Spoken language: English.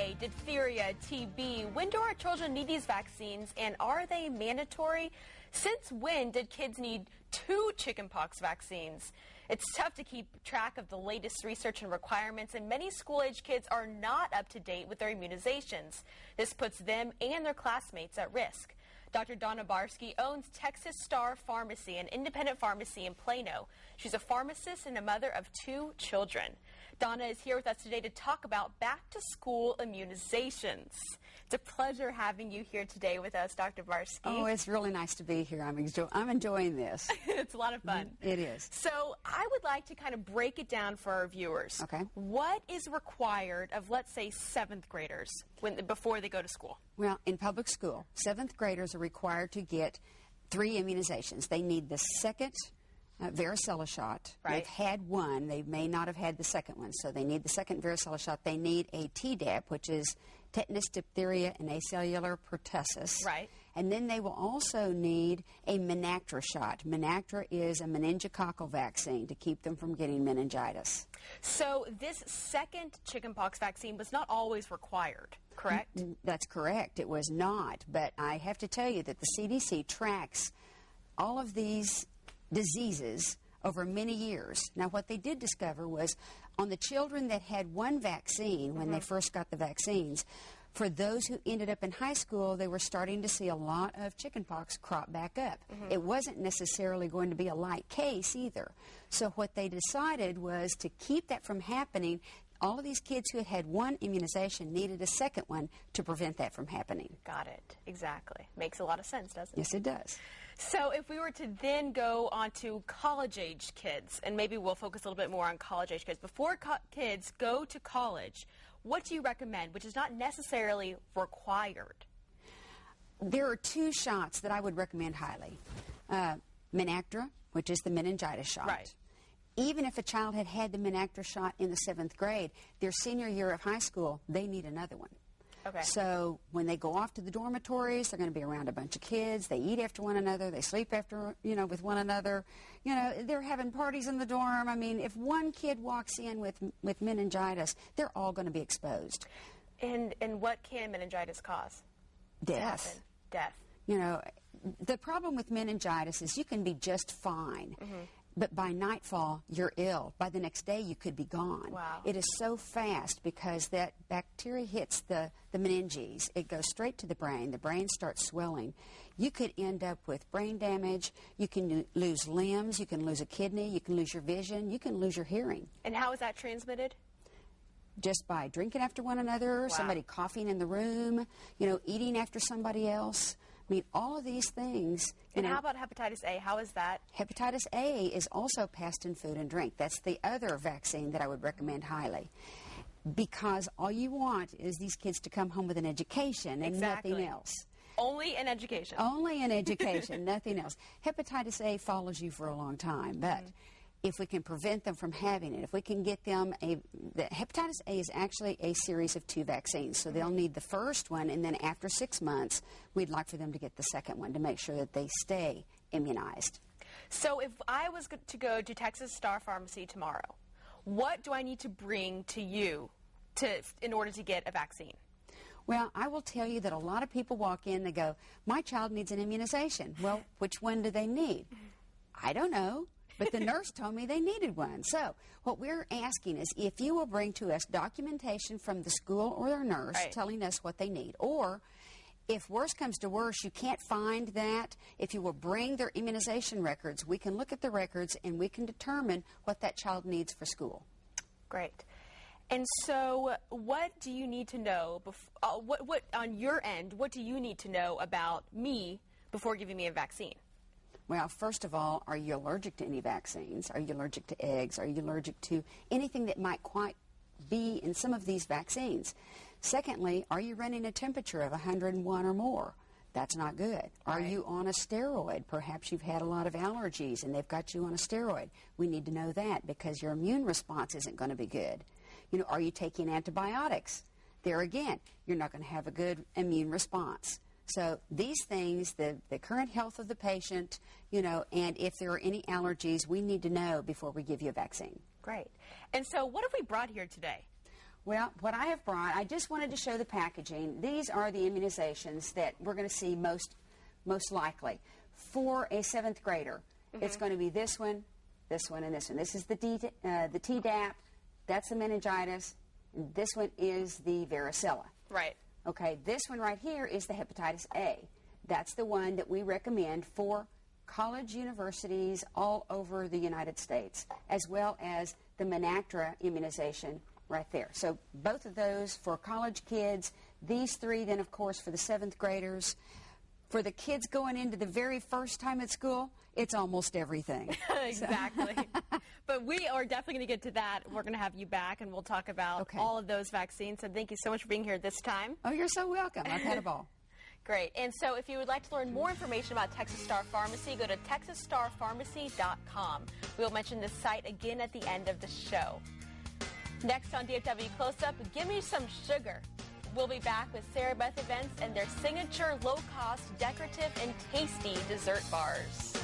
A, diphtheria, TB. When do our children need these vaccines, and are they mandatory? Since when did kids need 2 chickenpox vaccines? It's tough to keep track of the latest research and requirements, and many school-age kids are not up to date with their immunizations. This puts them and their classmates at risk. Dr. Donna owns Texas Star Pharmacy, an independent pharmacy in Plano. She's a pharmacist and a mother of 2 children. Donna is here with us today to talk about back-to-school immunizations. It's a pleasure having you here today with us, Dr. Barsky. Oh, it's really nice to be here. I'm enjoying this. It's a lot of fun. It is. So I would like to kind of break it down for our viewers. Okay. What is required of, let's say, 7th graders before they go to school? Well, in public school, 7th graders are required to get 3 immunizations. They need the second varicella shot. Right. They've had one. They may not have had the second one, so they need the second varicella shot. They need a Tdap, which is tetanus, diphtheria, and acellular pertussis. Right. And then they will also need a Menactra shot. Menactra is a meningococcal vaccine to keep them from getting meningitis. So this second chickenpox vaccine was not always required, correct? That's correct. It was not. But I have to tell you that the CDC tracks all of these diseases over many years. Now, what they did discover was on the children that had one vaccine when they first got the vaccines, for those who ended up in high school, they were starting to see a lot of chickenpox crop back up. It wasn't necessarily going to be a light case either. So what they decided was to keep that from happening. All of these kids who had had one immunization needed a second one to prevent that from happening. Got it. Exactly. Makes a lot of sense, doesn't it? Yes, it does. So if we were to then go on to college-age kids, and maybe we'll focus a little bit more on college-age kids. Before kids go to college, what do you recommend, which is not necessarily required? There are 2 shots that I would recommend highly. Menactra, which is the meningitis shot. Right. Even if a child had had the Menactra shot in the 7th grade, their senior year of high school, they need another one. Okay. So when they go off to the dormitories, they're going to be around a bunch of kids. They eat after one another. They sleep after, with one another. They're having parties in the dorm. I mean, if one kid walks in with meningitis, they're all going to be exposed. And what can meningitis cause? Death. Death. The problem with meningitis is you can be just fine. But by nightfall, you're ill. By the next day, you could be gone. Wow. It is so fast because that bacteria hits the meninges. It goes straight to the brain. The brain starts swelling. You could end up with brain damage. You can lose limbs. You can lose a kidney. You can lose your vision. You can lose your hearing. And how is that transmitted? Just by drinking after one another, Wow. somebody coughing in the room, eating after somebody else. I mean, all of these things. And how about hepatitis A? How is that? Hepatitis A is also passed in food and drink. That's the other vaccine that I would recommend highly. Because all you want is these kids to come home with an education and nothing else. Only an education. Only an education, nothing else. Hepatitis A follows you for a long time, but if we can prevent them from having it, if we can get them the hepatitis A is actually a series of 2 vaccines. So they'll need the first one, and then after 6 months, we'd like for them to get the second one to make sure that they stay immunized. So if I was to go to Texas Star Pharmacy tomorrow, what do I need to bring to you in order to get a vaccine? Well, I will tell you that a lot of people walk in, they go, my child needs an immunization. Well, which one do they need? I don't know. But the nurse told me they needed one. So what we're asking is if you will bring to us documentation from the school or their nurse telling us what they need. Or if worse comes to worse, you can't find that, if you will bring their immunization records, we can look at the records and we can determine what that child needs for school. Great. And so what do you need to know, what on your end, what do you need to know about me before giving me a vaccine? Well, first of all, are you allergic to any vaccines? Are you allergic to eggs? Are you allergic to anything that might quite be in some of these vaccines? Secondly, are you running a temperature of 101 or more? That's not good. Are you on a steroid? Perhaps you've had a lot of allergies and they've got you on a steroid. We need to know that because your immune response isn't going to be good. Are you taking antibiotics? There again, you're not going to have a good immune response. So these things, the current health of the patient, and if there are any allergies, we need to know before we give you a vaccine. Great. And so what have we brought here today? Well, what I have brought, I just wanted to show the packaging. These are the immunizations that we're going to see most likely. For a 7th grader, it's going to be this one, and this one. This is the Tdap, that's the meningitis, and this one is the varicella. Right. Okay, this one right here is the hepatitis A. That's the one that we recommend for college universities all over the United States, as well as the Menactra immunization right there. So both of those for college kids, these 3 then, of course, for the 7th graders. For the kids going into the very first time at school, it's almost everything. Exactly. But we are definitely going to get to that. We're going to have you back, and we'll talk about all of those vaccines. So thank you so much for being here this time. Oh, you're so welcome. I've had a ball. Great. And so if you would like to learn more information about Texas Star Pharmacy, go to texasstarpharmacy.com. We'll mention this site again at the end of the show. Next on DFW Close-Up, give me some sugar. We'll be back with Sarah Beth Events and their signature low-cost, decorative, and tasty dessert bars.